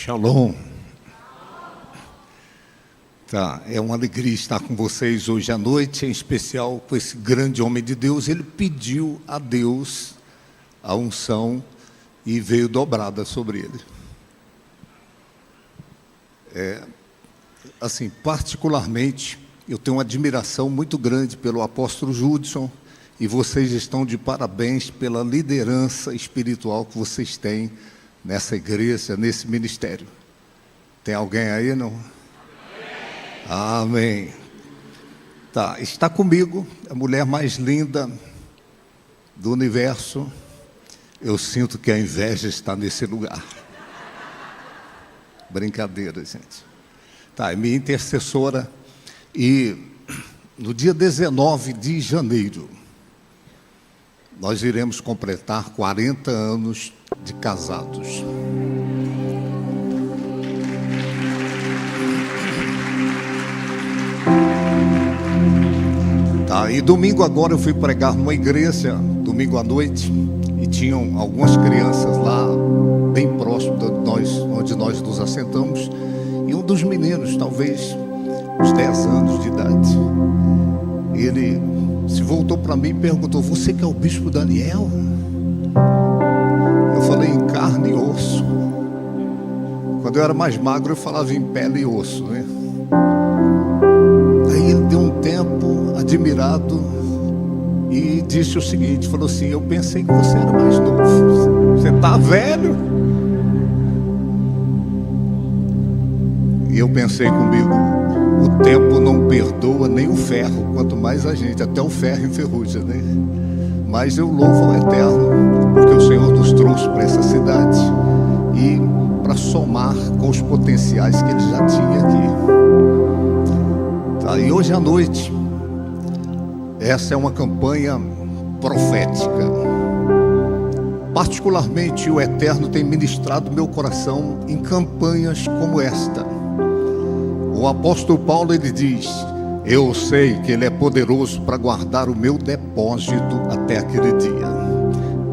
Shalom. Tá, é uma alegria estar com vocês hoje à noite, em especial com esse grande homem de Deus. Ele pediu a Deus a unção e veio dobrada sobre ele. Assim, particularmente, eu tenho uma admiração muito grande pelo apóstolo Judson, e vocês estão de parabéns pela liderança espiritual que vocês têm nessa igreja, nesse ministério. Tem alguém aí, não? Amém. Tá, está comigo a mulher mais linda do universo. Eu sinto que a inveja está nesse lugar. Brincadeira, gente. Tá, é minha intercessora. E no dia 19 de janeiro, nós iremos completar 40 anos de casados. Tá, e domingo agora eu fui pregar numa igreja, domingo à noite, e tinham algumas crianças lá, bem próximo de nós, onde nós nos assentamos, e um dos meninos, talvez uns 10 anos de idade, ele se voltou para mim e perguntou: "Você que é o bispo Daniel?" Eu falei: "Em carne e osso." Quando eu era mais magro eu falava em pele e osso, né? Aí ele deu um tempo admirado e disse o seguinte, falou assim: "Eu pensei que você era mais novo. Você está velho?" E eu pensei comigo: o tempo não perdoa nem o ferro, quanto mais a gente, até o ferro enferruja, né? Mas eu louvo ao Eterno, porque o Senhor nos trouxe para essa cidade e para somar com os potenciais que Ele já tinha aqui. Tá, e hoje à noite, essa é uma campanha profética. Particularmente, o Eterno tem ministrado meu coração em campanhas como esta. O apóstolo Paulo, ele diz: "Eu sei que Ele é poderoso para guardar o meu depósito até aquele dia."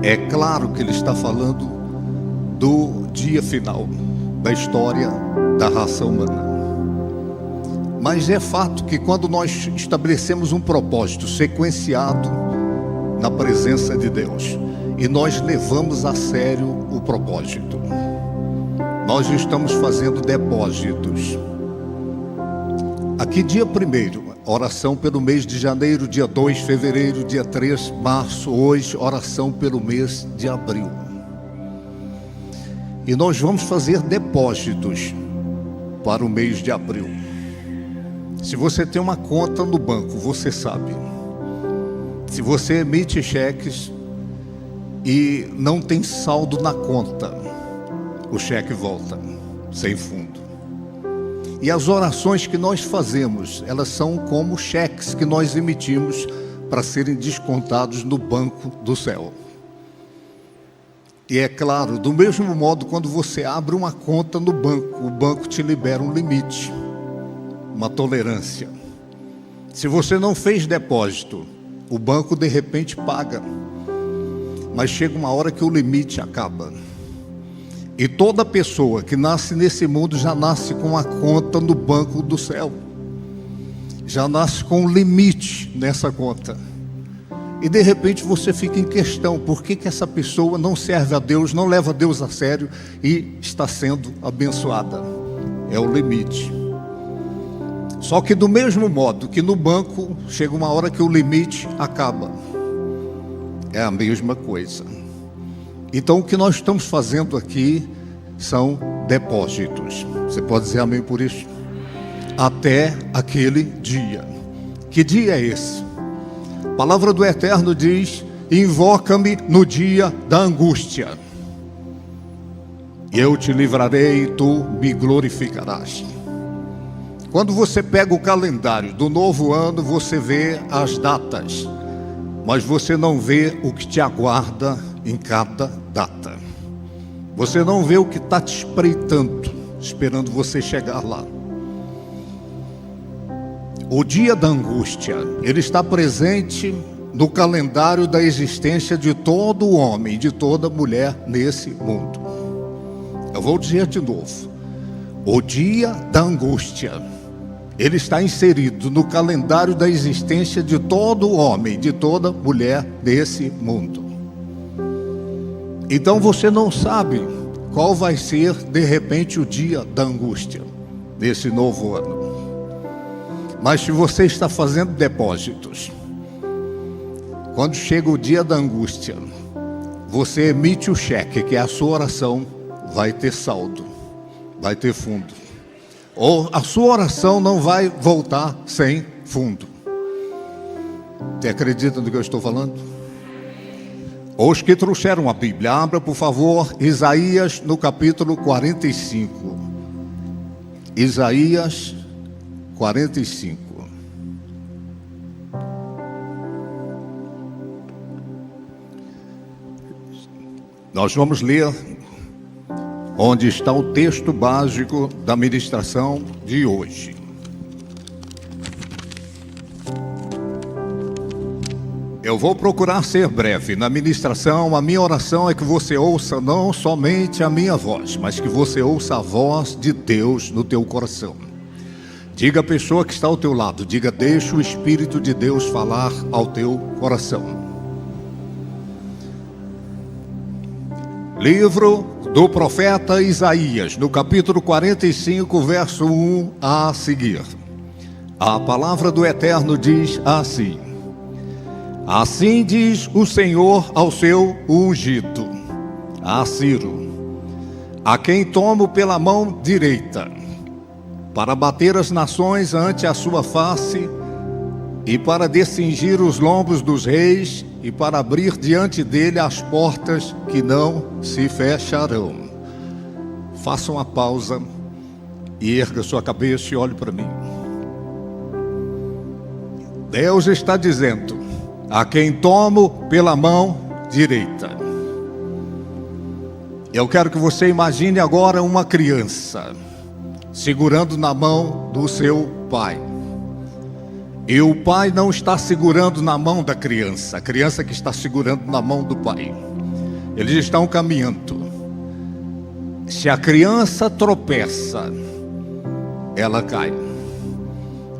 É claro que ele está falando do dia final da história da raça humana. Mas é fato que quando nós estabelecemos um propósito sequenciado na presença de Deus, e nós levamos a sério o propósito, nós estamos fazendo depósitos. Aqui dia 1º, oração pelo mês de janeiro, dia 2, fevereiro, dia 3, março, hoje, oração pelo mês de abril. E nós vamos fazer depósitos para o mês de abril. Se você tem uma conta no banco, você sabe. Se você emite cheques e não tem saldo na conta, o cheque volta sem fundo. E as orações que nós fazemos, elas são como cheques que nós emitimos para serem descontados no banco do céu. E é claro, do mesmo modo, quando você abre uma conta no banco, o banco te libera um limite, uma tolerância. Se você não fez depósito, o banco de repente paga, mas chega uma hora que o limite acaba. E toda pessoa que nasce nesse mundo já nasce com a conta no banco do céu, já nasce com um limite nessa conta. E de repente você fica em questão: por que essa pessoa não serve a Deus, não leva Deus a sério e está sendo abençoada? É o limite. Só que do mesmo modo que no banco chega uma hora que o limite acaba, é a mesma coisa. Então o que nós estamos fazendo aqui são depósitos. Você pode dizer amém por isso? Até aquele dia. Que dia é esse? A palavra do Eterno diz: "Invoca-me no dia da angústia, e eu te livrarei e tu me glorificarás." Quando você pega o calendário do novo ano, você vê as datas, mas você não vê o que te aguarda em cada data. Você não vê o que está te espreitando, esperando você chegar lá. O dia da angústia, ele está presente no calendário da existência de todo homem, de toda mulher nesse mundo. Eu vou dizer de novo: O dia da angústia, ele está inserido no calendário da existência de todo homem, de toda mulher desse mundo. Então você não sabe qual vai ser, de repente, o dia da angústia desse novo ano. Mas se você está fazendo depósitos, quando chega o dia da angústia, você emite o cheque, que é a sua oração, vai ter saldo, vai ter fundo. Ou a sua oração não vai voltar sem fundo. Você acredita no que eu estou falando? Os que trouxeram a Bíblia, abra por favor Isaías no capítulo 45. Isaías 45. Nós vamos ler onde está o texto básico da ministração de hoje. Eu vou procurar ser breve na ministração. A minha oração é que você ouça não somente a minha voz, mas que você ouça a voz de Deus no teu coração. Diga à pessoa que está ao teu lado, diga: deixa o Espírito de Deus falar ao teu coração. Livro do profeta Isaías, no capítulo 45, verso 1 a seguir. A palavra do Eterno diz assim: assim diz o Senhor ao seu ungido, a Ciro, a quem tomo pela mão direita, para bater as nações ante a sua face, e para descingir os lombos dos reis, e para abrir diante dele as portas que não se fecharão. Faça uma pausa e erga sua cabeça e olhe para mim. Deus está dizendo: a quem tomo pela mão direita. Eu quero que você imagine agora uma criança segurando na mão do seu pai. E o pai não está segurando na mão da criança, a criança que está segurando na mão do pai. Eles estão caminhando. Se a criança tropeça, ela cai,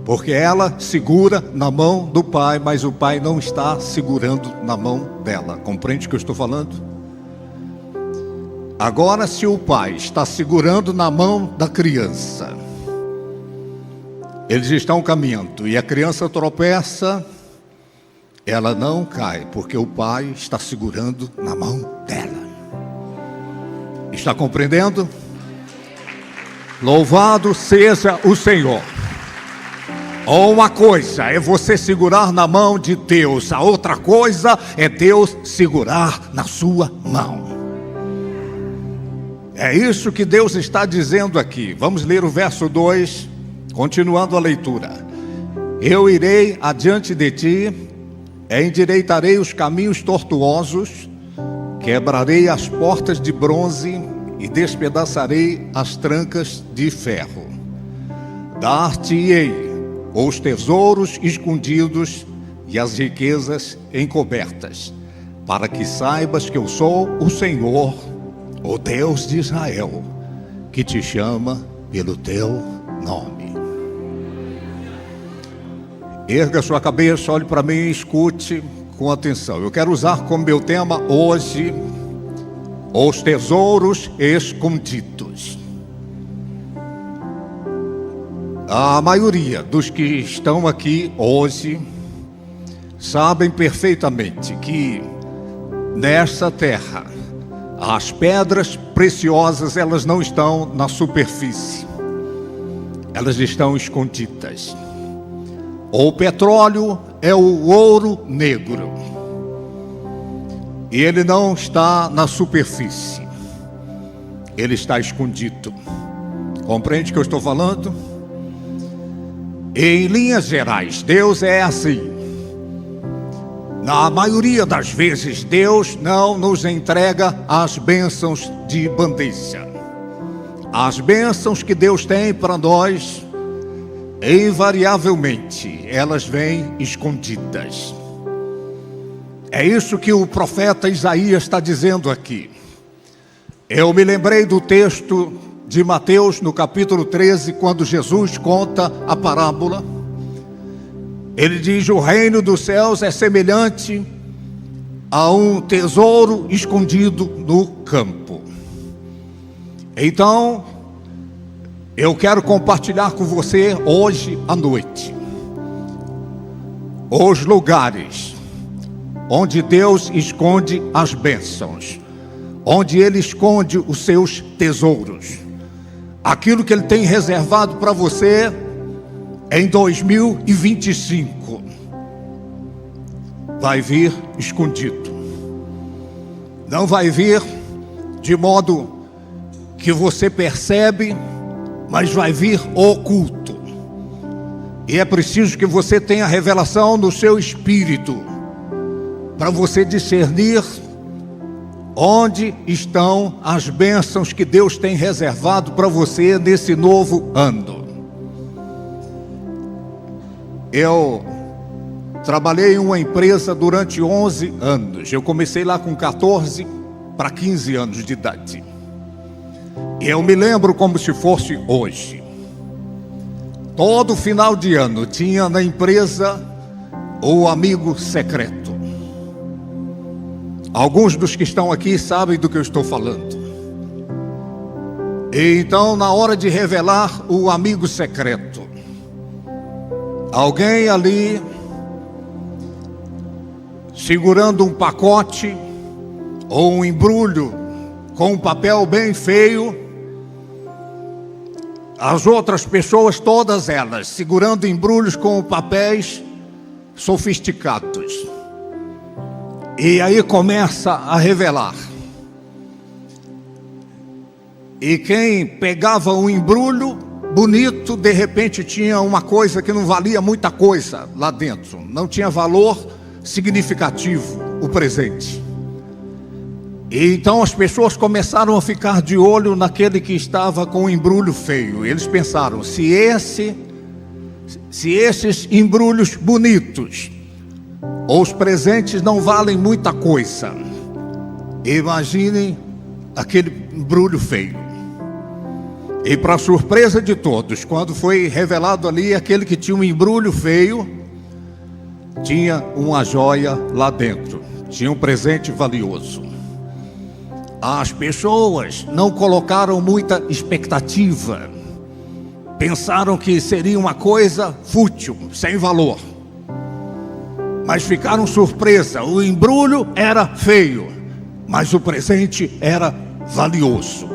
porque ela segura na mão do pai, mas o pai não está segurando na mão dela. Compreende o que eu estou falando? Agora, se o pai está segurando na mão da criança, eles estão caminhando e a criança tropeça, ela não cai, porque o pai está segurando na mão dela. Está compreendendo? Louvado seja o Senhor. Uma coisa é você segurar na mão de Deus, a outra coisa é Deus segurar na sua mão. É isso que Deus está dizendo aqui. Vamos ler o verso 2, continuando a leitura. Eu irei adiante de ti, endireitarei os caminhos tortuosos, quebrarei as portas de bronze e despedaçarei as trancas de ferro. Dar-te-ei os tesouros escondidos e as riquezas encobertas, para que saibas que eu sou o Senhor, o Deus de Israel, que te chama pelo teu nome. Erga sua cabeça, olhe para mim e escute com atenção. Eu quero usar como meu tema hoje os tesouros escondidos. A maioria dos que estão aqui hoje sabem perfeitamente que nesta terra as pedras preciosas, elas não estão na superfície, elas estão escondidas. O petróleo é o ouro negro, e ele não está na superfície, ele está escondido. Compreende o que eu estou falando? Em linhas gerais, Deus é assim. Na maioria das vezes, Deus não nos entrega as bênçãos de bandeja. As bênçãos que Deus tem para nós, invariavelmente, elas vêm escondidas. É isso que o profeta Isaías está dizendo aqui. Eu me lembrei do texto de Mateus, no capítulo 13, quando Jesus conta a parábola. Ele diz: o reino dos céus é semelhante a um tesouro escondido no campo. Então, eu quero compartilhar com você hoje à noite os lugares onde Deus esconde as bênçãos, onde Ele esconde os seus tesouros, aquilo que Ele tem reservado para você em 2025, vai vir escondido. Não vai vir de modo que você percebe, mas vai vir oculto. E é preciso que você tenha revelação no seu espírito, para você discernir onde estão as bênçãos que Deus tem reservado para você nesse novo ano. Eu trabalhei em uma empresa durante 11 anos. Eu comecei lá com 14 para 15 anos de idade. E eu me lembro como se fosse hoje. Todo final de ano tinha na empresa o amigo secreto. Alguns dos que estão aqui sabem do que eu estou falando. E então, na hora de revelar o amigo secreto, alguém ali segurando um pacote ou um embrulho com um papel bem feio, as outras pessoas, todas elas, segurando embrulhos com papéis sofisticados. E aí começa a revelar. E quem pegava um embrulho bonito, de repente tinha uma coisa que não valia muita coisa lá dentro. Não tinha valor significativo o presente. E então as pessoas começaram a ficar de olho naquele que estava com o embrulho feio. Eles pensaram: se esses embrulhos bonitos ou os presentes não valem muita coisa, imaginem aquele embrulho feio. E para surpresa de todos, quando foi revelado ali aquele que tinha um embrulho feio, tinha uma joia lá dentro, tinha um presente valioso. As pessoas não colocaram muita expectativa, pensaram que seria uma coisa fútil, sem valor. Mas ficaram surpresas, o embrulho era feio, mas o presente era valioso.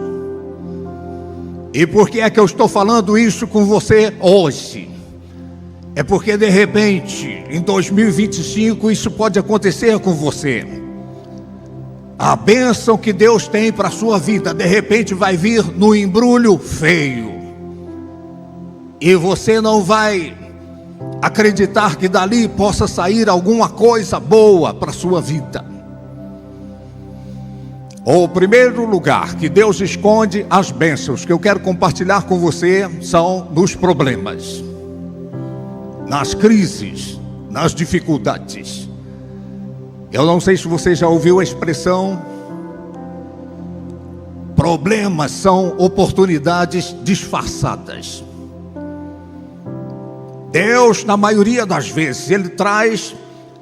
E por que é que eu estou falando isso com você hoje? É porque de repente, em 2025, isso pode acontecer com você. A bênção que Deus tem para a sua vida, de repente vai vir no embrulho feio. E você não vai acreditar que dali possa sair alguma coisa boa para a sua vida. O primeiro lugar que Deus esconde as bênçãos que eu quero compartilhar com você são nos problemas, nas crises, nas dificuldades. Eu não sei se você já ouviu a expressão: problemas são oportunidades disfarçadas. Deus, na maioria das vezes, Ele traz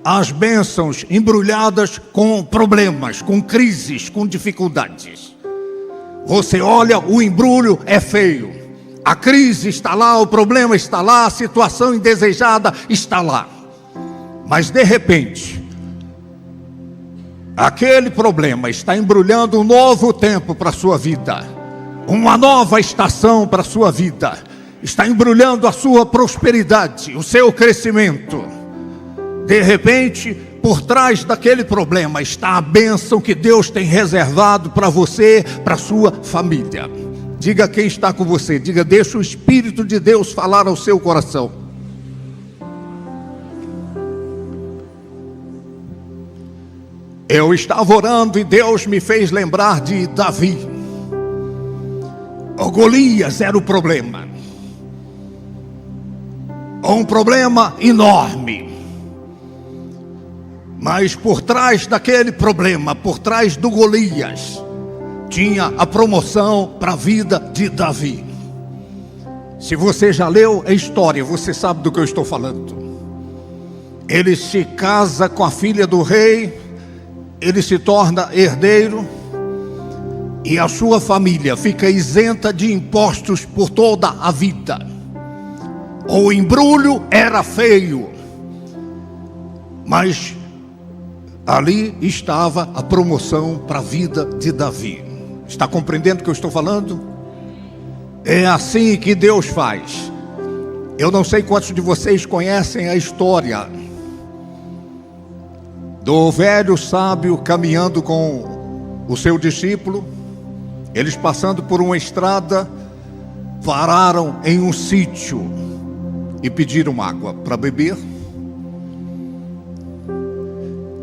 as bênçãos embrulhadas com problemas, com crises, com dificuldades. Você olha, o embrulho é feio, a crise está lá, o problema está lá, a situação indesejada está lá. Mas de repente, aquele problema está embrulhando um novo tempo para a sua vida, uma nova estação para a sua vida, está embrulhando a sua prosperidade, o seu crescimento. De repente, por trás daquele problema está a bênção que Deus tem reservado para você, para a sua família. Diga quem está com você, diga: deixa o Espírito de Deus falar ao seu coração. Eu estava orando e Deus me fez lembrar de Davi. O Golias era o problema, um problema enorme. Mas por trás daquele problema, por trás do Golias, tinha a promoção para a vida de Davi. Se você já leu a história, você sabe do que eu estou falando. Ele se casa com a filha do rei, ele se torna herdeiro, e a sua família fica isenta de impostos por toda a vida. O embrulho era feio, mas ali estava a promoção para a vida de Davi. Está compreendendo o que eu estou falando? É assim que Deus faz. Eu não sei quantos de vocês conhecem a história do velho sábio caminhando com o seu discípulo. Eles passando por uma estrada, pararam em um sítio e pediram água para beber.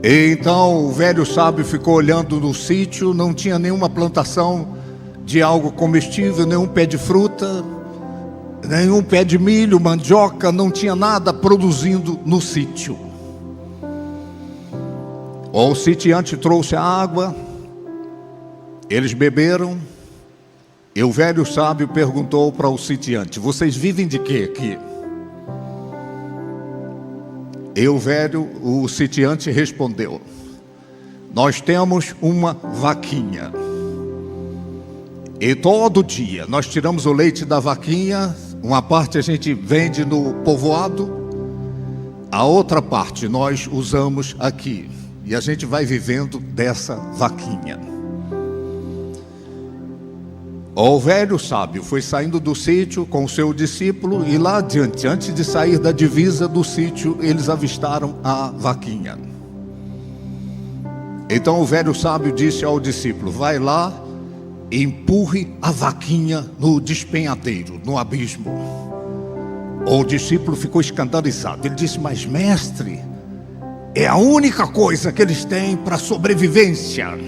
E então o velho sábio ficou olhando no sítio, não tinha nenhuma plantação de algo comestível, nenhum pé de fruta, nenhum pé de milho, mandioca, não tinha nada produzindo no sítio. O sitiante trouxe a água, eles beberam, e o velho sábio perguntou para o sitiante: vocês vivem de quê aqui? E o sitiante respondeu: nós temos uma vaquinha, e todo dia nós tiramos o leite da vaquinha, uma parte a gente vende no povoado, a outra parte nós usamos aqui, e a gente vai vivendo dessa vaquinha. O velho sábio foi saindo do sítio com o seu discípulo, e lá adiante, antes de sair da divisa do sítio, eles avistaram a vaquinha. Então o velho sábio disse ao discípulo: vai lá e empurre a vaquinha no despenhadeiro, no abismo. O discípulo ficou escandalizado. Ele disse: mas mestre, é a única coisa que eles têm para sobrevivência.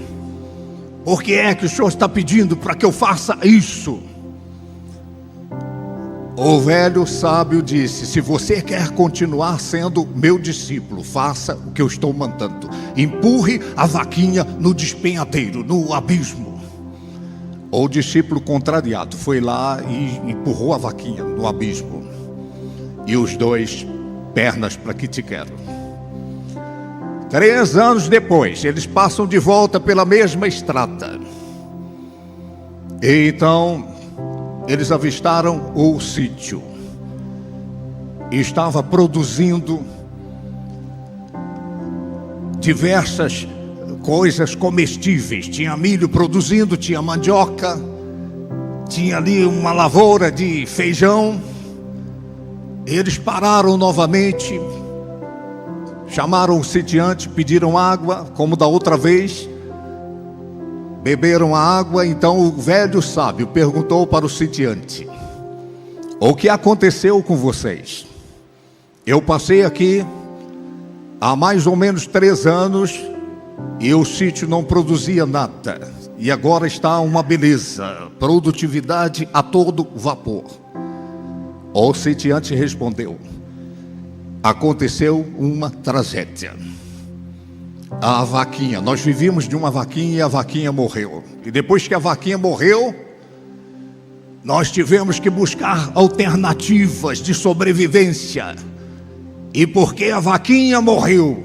Por que é que o senhor está pedindo para que eu faça isso? O velho sábio disse: se você quer continuar sendo meu discípulo, faça o que eu estou mandando. Empurre a vaquinha no despenhadeiro, no abismo. O discípulo, contrariado, foi lá e empurrou a vaquinha no abismo. E os dois, pernas para que te quero. 3 anos depois, eles passam de volta pela mesma estrada. E então, eles avistaram o sítio. E estava produzindo diversas coisas comestíveis. Tinha milho produzindo, tinha mandioca, tinha ali uma lavoura de feijão. Eles pararam novamente, chamaram o sitiante, pediram água, como da outra vez, beberam a água. Então o velho sábio perguntou para o sitiante: o que aconteceu com vocês? Eu passei aqui há mais ou menos 3 anos e o sítio não produzia nada, e agora está uma beleza, produtividade a todo vapor. O sitiante respondeu: aconteceu uma tragédia. A vaquinha, nós vivíamos de uma vaquinha e a vaquinha morreu. E depois que a vaquinha morreu, nós tivemos que buscar alternativas de sobrevivência. E porque a vaquinha morreu,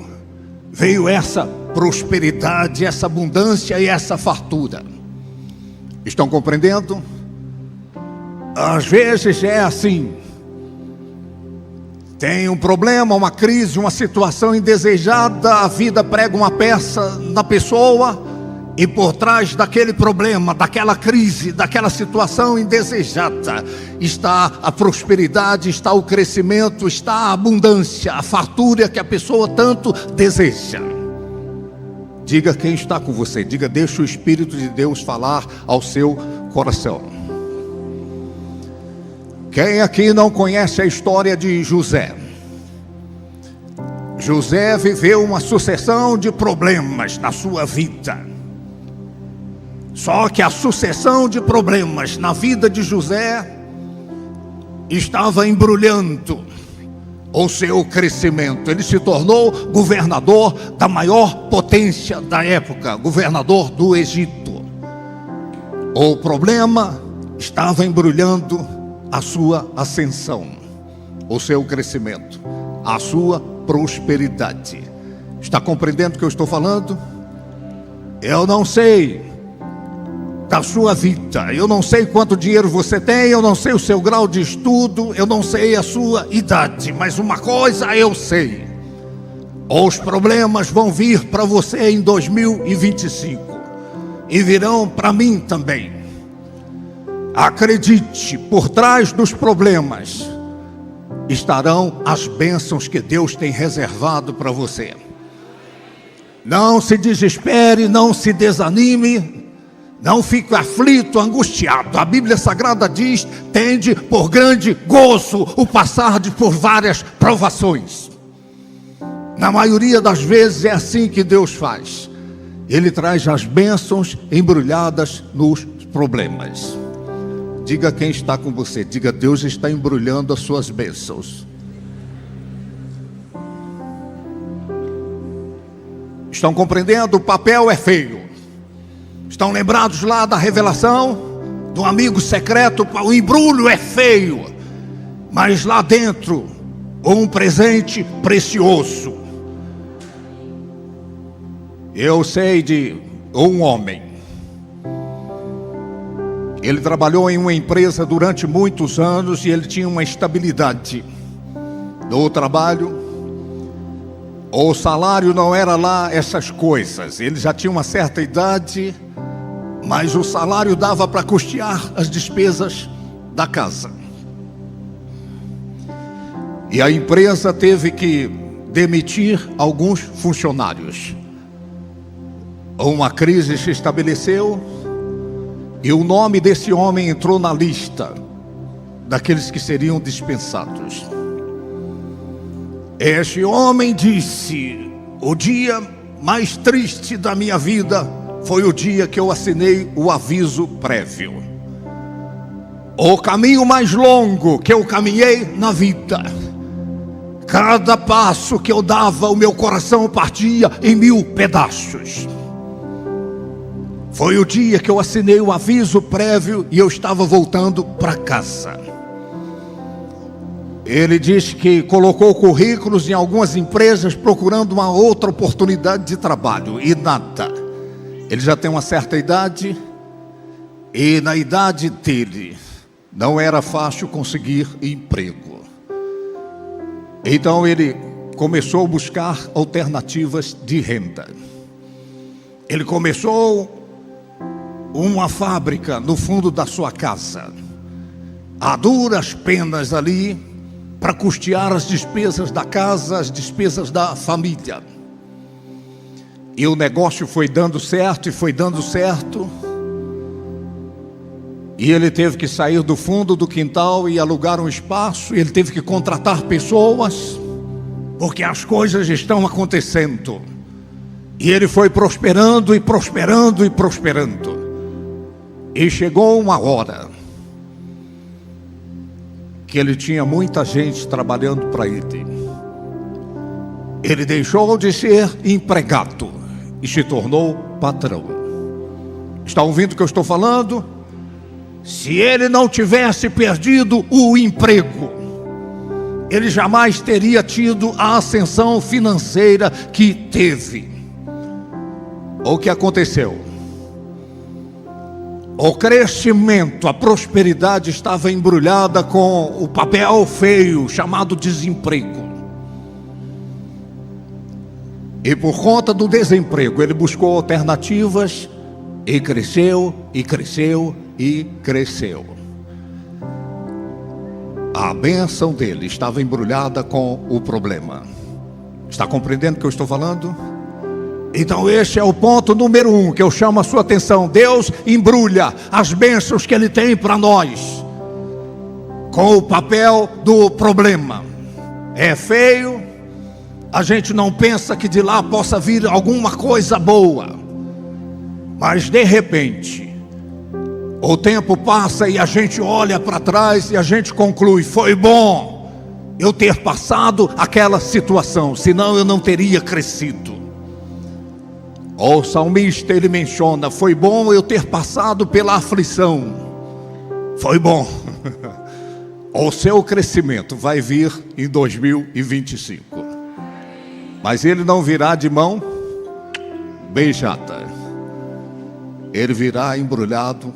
veio essa prosperidade, essa abundância e essa fartura. Estão compreendendo? Às vezes é assim. Tem um problema, uma crise, uma situação indesejada, a vida prega uma peça na pessoa, e por trás daquele problema, daquela crise, daquela situação indesejada, está a prosperidade, está o crescimento, está a abundância, a fartura que a pessoa tanto deseja. Diga quem está com você, diga: deixa o Espírito de Deus falar ao seu coração. Quem aqui não conhece a história de José? José viveu uma sucessão de problemas na sua vida. Só que a sucessão de problemas na vida de José estava embrulhando o seu crescimento. Ele se tornou governador da maior potência da época, governador do Egito. O problema estava embrulhando a sua ascensão, o seu crescimento, a sua prosperidade. Está compreendendo o que eu estou falando? Eu não sei da sua vida, eu não sei quanto dinheiro você tem, eu não sei o seu grau de estudo, eu não sei a sua idade, mas uma coisa eu sei: os problemas vão vir para você em 2025 e virão para mim também. Acredite, por trás dos problemas estarão as bênçãos que Deus tem reservado para você. Não se desespere, não se desanime, não fique aflito, angustiado. A Bíblia Sagrada diz: tende por grande gozo o passar por várias provações. Na maioria das vezes é assim que Deus faz. Ele traz as bênçãos embrulhadas nos problemas. Diga quem está com você, diga: Deus está embrulhando as suas bênçãos. Estão compreendendo? O papel é feio. Estão lembrados lá da revelação do amigo secreto? O embrulho é feio, mas lá dentro um presente precioso. Eu sei de um homem. Ele trabalhou em uma empresa durante muitos anos e ele tinha uma estabilidade no trabalho. O salário não era lá essas coisas. Ele já tinha uma certa idade, mas o salário dava para custear as despesas da casa. E a empresa teve que demitir alguns funcionários. Uma crise se estabeleceu e o nome desse homem entrou na lista daqueles que seriam dispensados. Este homem disse: o dia mais triste da minha vida foi o dia que eu assinei o aviso prévio. O caminho mais longo que eu caminhei na vida, cada passo que eu dava, o meu coração partia em 1000 pedaços. Foi o dia que eu assinei o aviso prévio e eu estava voltando para casa. Ele disse que colocou currículos em algumas empresas procurando uma outra oportunidade de trabalho e nada. Ele já tem uma certa idade e na idade dele não era fácil conseguir emprego. Então ele começou a buscar alternativas de renda. Ele começou uma fábrica no fundo da sua casa, a duras penas ali, para custear as despesas da casa, as despesas da família. E o negócio foi dando certo e foi dando certo. E ele teve que sair do fundo do quintal e alugar um espaço. E ele teve que contratar pessoas, porque as coisas estão acontecendo. E ele foi prosperando e prosperando e prosperando. E chegou uma hora que ele tinha muita gente trabalhando para ele. Ele deixou de ser empregado e se tornou patrão. Está ouvindo o que eu estou falando? Se ele não tivesse perdido o emprego, ele jamais teria tido a ascensão financeira que teve. O que aconteceu? O crescimento, a prosperidade estava embrulhada com o papel feio chamado desemprego. E por conta do desemprego, ele buscou alternativas e cresceu, e cresceu, e cresceu. A bênção dele estava embrulhada com o problema. Está compreendendo o que eu estou falando? Então este é o ponto número 1 que eu chamo a sua atenção. Deus embrulha as bênçãos que Ele tem para nós com o papel do problema. É feio, a gente não pensa que de lá possa vir alguma coisa boa, mas de repente o tempo passa e a gente olha para trás e a gente conclui: foi bom eu ter passado aquela situação, senão eu não teria crescido. O salmista, ele menciona: foi bom eu ter passado pela aflição. Foi bom. O seu crescimento vai vir em 2025. Mas ele não virá de mão beijada. Ele virá embrulhado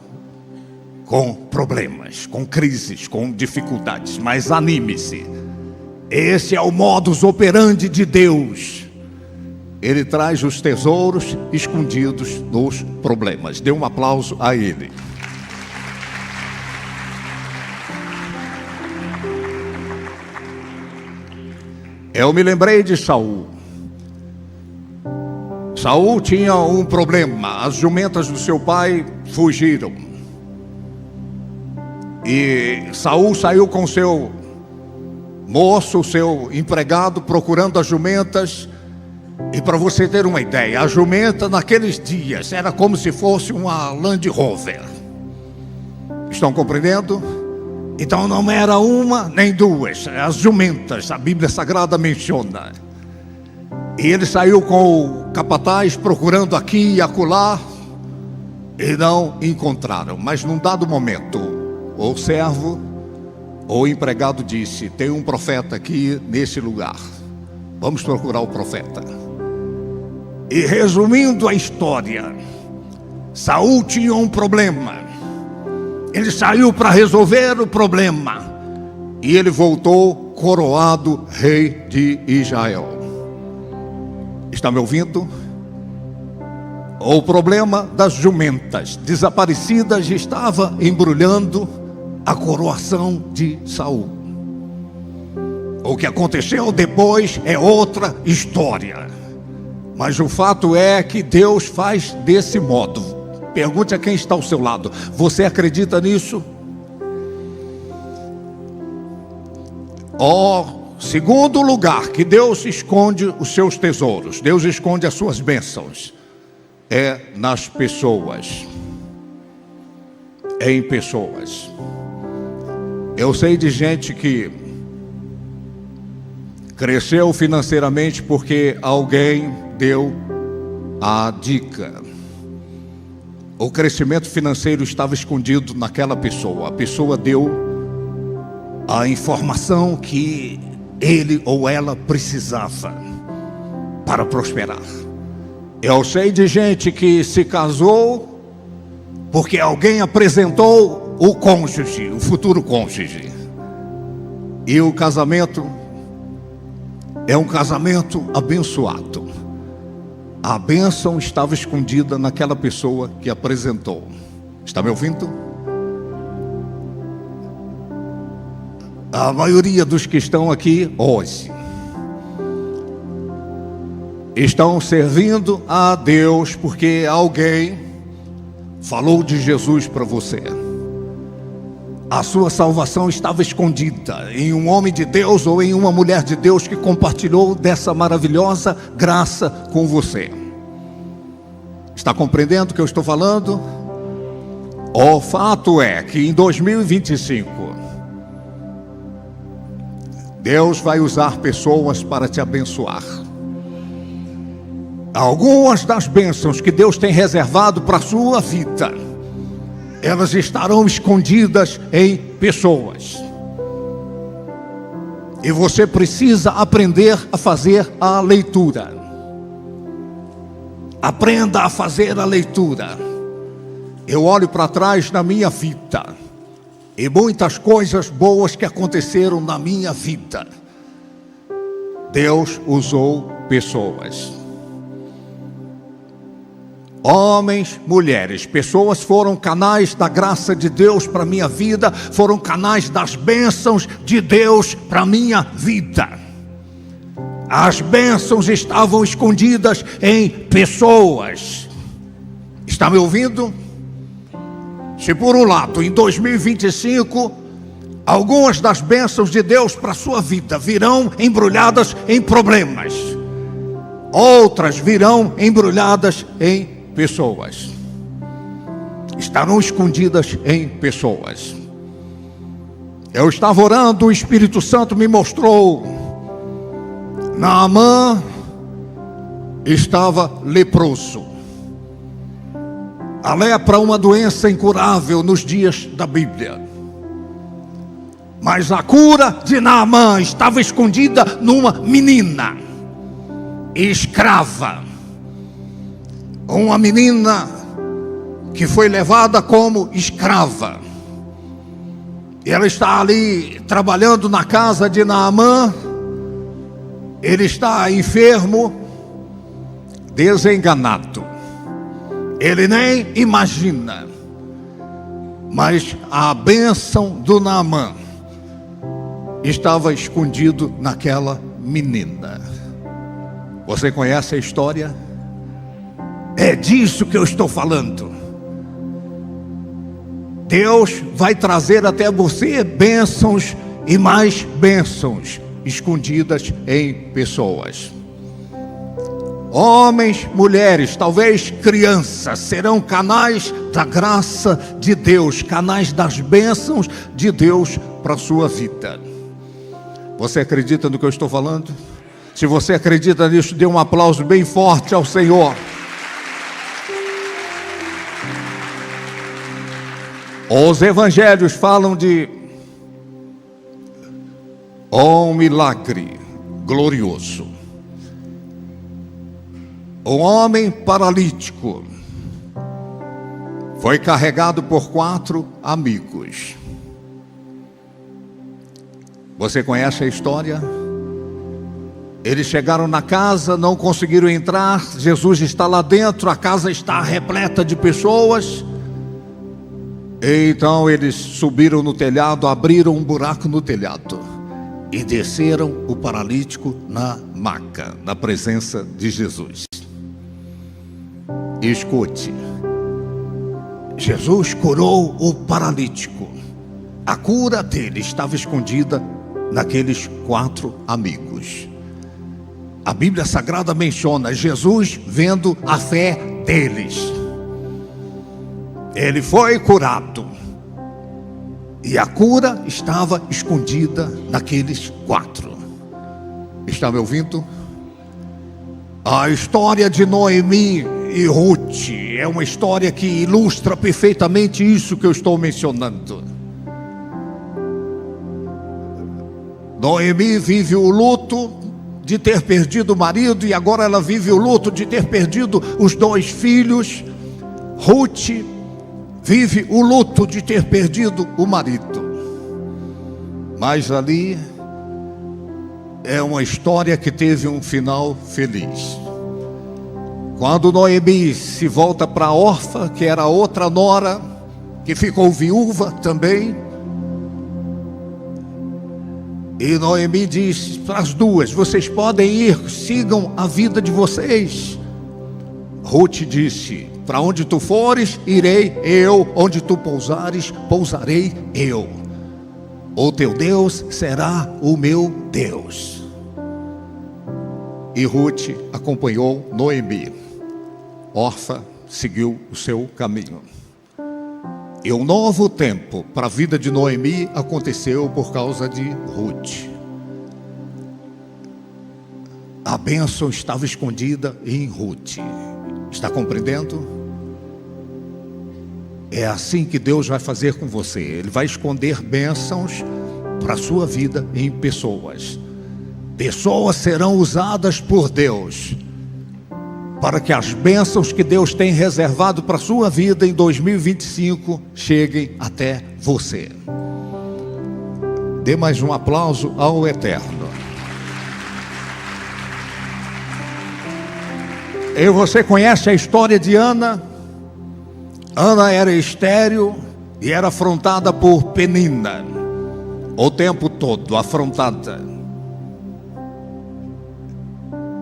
com problemas, com crises, com dificuldades. Mas anime-se. Esse é o modus operandi de Deus. Ele traz os tesouros escondidos dos problemas. Dê um aplauso a ele. Eu me lembrei de Saul. Saul tinha um problema. As jumentas do seu pai fugiram. E Saul saiu com seu moço, seu empregado, procurando as jumentas. E para você ter uma ideia, a jumenta naqueles dias era como se fosse uma Land Rover. Estão compreendendo? Então não era uma nem duas, as jumentas, a Bíblia Sagrada menciona. E ele saiu com o capataz procurando aqui e acolá, e não encontraram. Mas num dado momento, o servo, o empregado disse: tem um profeta aqui nesse lugar, vamos procurar o profeta. E resumindo a história, Saul tinha um problema. Ele saiu para resolver o problema. E ele voltou coroado rei de Israel. Está me ouvindo? O problema das jumentas desaparecidas estava embrulhando a coroação de Saul. O que aconteceu depois é outra história. Mas o fato é que Deus faz desse modo. Pergunte a quem está ao seu lado: você acredita nisso? Segundo lugar que Deus esconde os seus tesouros, Deus esconde as suas bênçãos, é nas pessoas. Em pessoas. Eu sei de gente que cresceu financeiramente porque alguém deu a dica. O crescimento financeiro estava escondido naquela pessoa. A pessoa deu a informação que ele ou ela precisava para prosperar. Eu sei de gente que se casou porque alguém apresentou o cônjuge, o futuro cônjuge. E o casamento é um casamento abençoado. A bênção estava escondida naquela pessoa que apresentou. Está me ouvindo? A maioria dos que estão aqui hoje estão servindo a Deus porque alguém falou de Jesus para você. A sua salvação estava escondida em um homem de Deus ou em uma mulher de Deus que compartilhou dessa maravilhosa graça com você. Está compreendendo o que eu estou falando? O fato é que em 2025 Deus vai usar pessoas para te abençoar. Algumas das bênçãos que Deus tem reservado para a sua vida, elas estarão escondidas em pessoas. E você precisa aprender a fazer a leitura. Aprenda a fazer a leitura. Eu olho para trás na minha vida e muitas coisas boas que aconteceram na minha vida, Deus usou pessoas. Homens, mulheres, pessoas foram canais da graça de Deus para a minha vida, foram canais das bênçãos de Deus para a minha vida. As bênçãos estavam escondidas em pessoas. Está me ouvindo? Se por um lado, em 2025, algumas das bênçãos de Deus para a sua vida virão embrulhadas em problemas, outras virão embrulhadas em pessoas. Estarão escondidas em pessoas. Eu estava orando, o Espírito Santo me mostrou. Naamã estava leproso. A lepra, uma doença incurável nos dias da Bíblia. Mas a cura de Naamã estava escondida numa menina escrava. Uma menina que foi levada como escrava. Ela está ali trabalhando na casa de Naamã. Ele está enfermo, desenganado. Ele nem imagina. Mas a bênção do Naamã estava escondido naquela menina. Você conhece a história? É disso que eu estou falando. Deus vai trazer até você bênçãos e mais bênçãos escondidas em pessoas. Homens, mulheres, talvez crianças, serão canais da graça de Deus, canais das bênçãos de Deus para a sua vida. Você acredita no que eu estou falando? Se você acredita nisso, dê um aplauso bem forte ao Senhor. Os evangelhos falam de um milagre glorioso. Um homem paralítico foi carregado por 4 amigos. Você conhece a história? Eles chegaram na casa, não conseguiram entrar. Jesus está lá dentro, a casa está repleta de pessoas. Então eles subiram no telhado, abriram um buraco no telhado e desceram o paralítico na maca, na presença de Jesus. Escute, Jesus curou o paralítico. A cura dele estava escondida naqueles 4 amigos. A Bíblia Sagrada menciona Jesus vendo a fé deles. Ele foi curado. E a cura estava escondida naqueles 4. Está me ouvindo? A história de Noemi e Ruth é uma história que ilustra perfeitamente isso que eu estou mencionando. Noemi vive o luto de ter perdido o marido e agora ela vive o luto de ter perdido os 2 filhos. Ruth vive o luto de ter perdido o marido. Mas ali é uma história que teve um final feliz. Quando Noemi se volta para Orfa, que era outra nora, que ficou viúva também, e Noemi diz para as 2: vocês podem ir, sigam a vida de vocês. Ruth disse: para onde tu fores, irei eu, onde tu pousares, pousarei eu. O teu Deus será o meu Deus. E Ruth acompanhou Noemi. Orfa seguiu o seu caminho. E um novo tempo para a vida de Noemi aconteceu por causa de Ruth. A bênção estava escondida em Ruth. Está compreendendo? É assim que Deus vai fazer com você. Ele vai esconder bênçãos para a sua vida em pessoas. Pessoas serão usadas por Deus para que as bênçãos que Deus tem reservado para a sua vida em 2025 cheguem até você. Dê mais um aplauso ao Eterno. E você conhece a história de Ana? Ana era estéril e era afrontada por Penina o tempo todo, afrontada.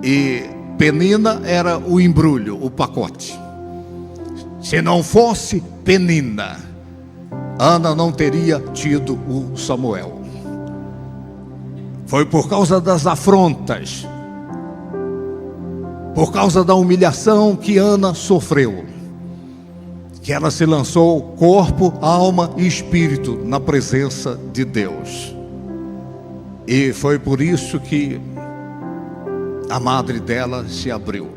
E Penina era o embrulho, o pacote. Se não fosse Penina, Ana não teria tido o Samuel. Foi por causa das afrontas, por causa da humilhação que Ana sofreu, que ela se lançou corpo, alma e espírito na presença de Deus. E foi por isso que a madre dela se abriu.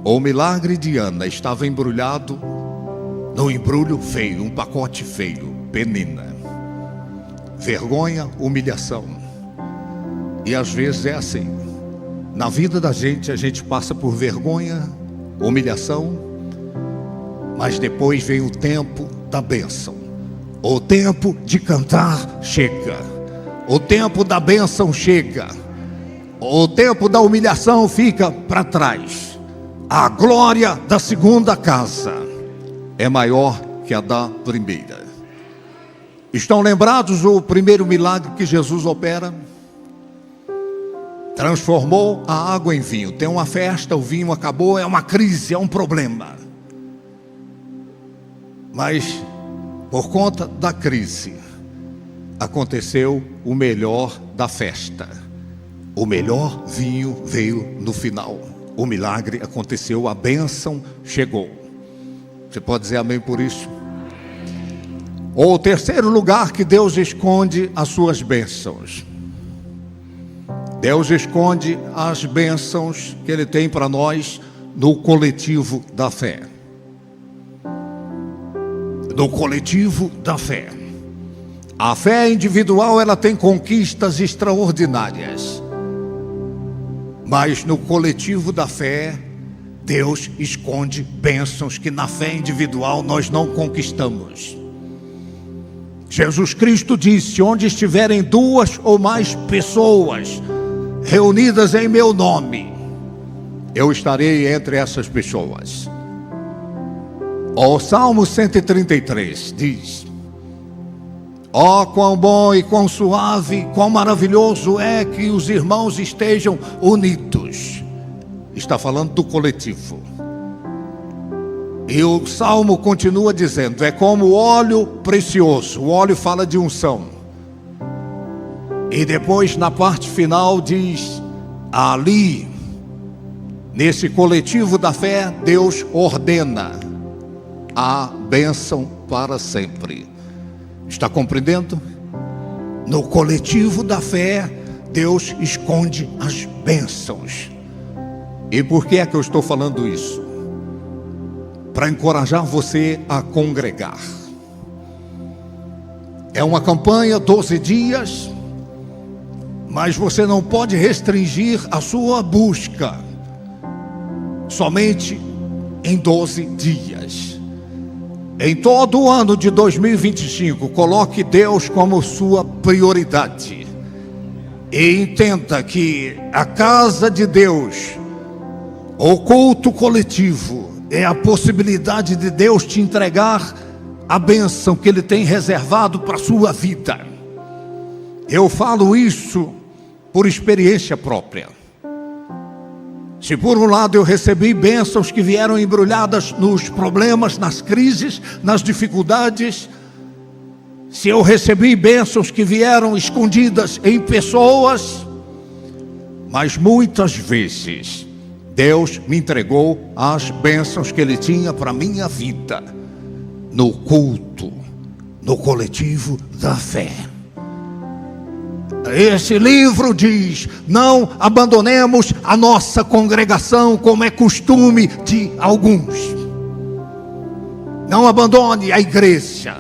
O milagre de Ana estava embrulhado no embrulho feio, um pacote feio, penina. Vergonha, humilhação. E às vezes é assim. Na vida da gente, a gente passa por vergonha, humilhação, mas depois vem o tempo da bênção. O tempo de cantar chega. O tempo da bênção chega. O tempo da humilhação fica para trás. A glória da segunda casa é maior que a da primeira. Estão lembrados o primeiro milagre que Jesus opera? Transformou a água em vinho. Tem uma festa, o vinho acabou, é uma crise, é um problema. Mas, por conta da crise, aconteceu o melhor da festa. O melhor vinho veio no final. O milagre aconteceu, a bênção chegou. Você pode dizer amém por isso? O terceiro lugar que Deus esconde as suas bênçãos. Deus esconde as bênçãos que Ele tem para nós no coletivo da fé. No coletivo da fé. A fé individual, ela tem conquistas extraordinárias. Mas no coletivo da fé, Deus esconde bênçãos que na fé individual nós não conquistamos. Jesus Cristo disse: onde estiverem 2 ou mais pessoas reunidas em meu nome, eu estarei entre essas pessoas. O Salmo 133 diz: ó, quão bom e quão suave, quão maravilhoso é que os irmãos estejam unidos. Está falando do coletivo. E o Salmo continua dizendo: é como óleo precioso. O óleo fala de unção. E depois na parte final diz: ali, nesse coletivo da fé, Deus ordena a bênção para sempre. Está compreendendo? No coletivo da fé, Deus esconde as bênçãos. E por que é que eu estou falando isso? Para encorajar você a congregar. É uma campanha, 12 dias, mas você não pode restringir a sua busca somente em 12 dias. Em todo o ano de 2025, coloque Deus como sua prioridade. E entenda que a casa de Deus, o culto coletivo, é a possibilidade de Deus te entregar a bênção que Ele tem reservado para a sua vida. Eu falo isso por experiência própria. Se por um lado eu recebi bênçãos que vieram embrulhadas nos problemas, nas crises, nas dificuldades, se eu recebi bênçãos que vieram escondidas em pessoas, mas muitas vezes Deus me entregou as bênçãos que Ele tinha para a minha vida no culto, no coletivo da fé. Esse livro diz: não abandonemos a nossa congregação como é costume de alguns. Não abandone a igreja.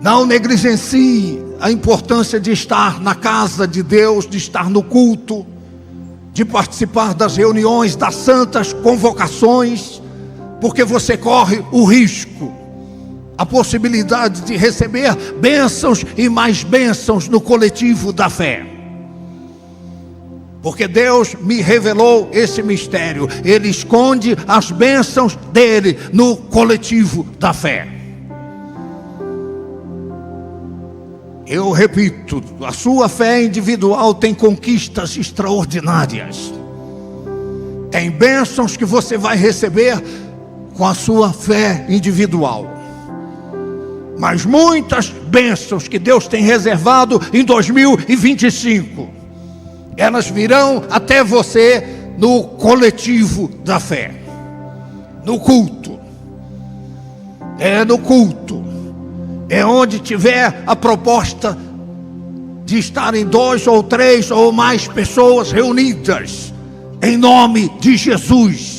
Não negligencie a importância de estar na casa de Deus, de estar no culto, de participar das reuniões, das santas convocações, porque você corre o risco, a possibilidade de receber bênçãos e mais bênçãos no coletivo da fé. Porque Deus me revelou esse mistério. Ele esconde as bênçãos dele no coletivo da fé. Eu repito, a sua fé individual tem conquistas extraordinárias. Tem bênçãos que você vai receber com a sua fé individual. Mas muitas bênçãos que Deus tem reservado em 2025, elas virão até você no coletivo da fé, no culto. É no culto, é onde tiver a proposta de estarem 2 ou 3 ou mais pessoas reunidas. em nome de Jesus.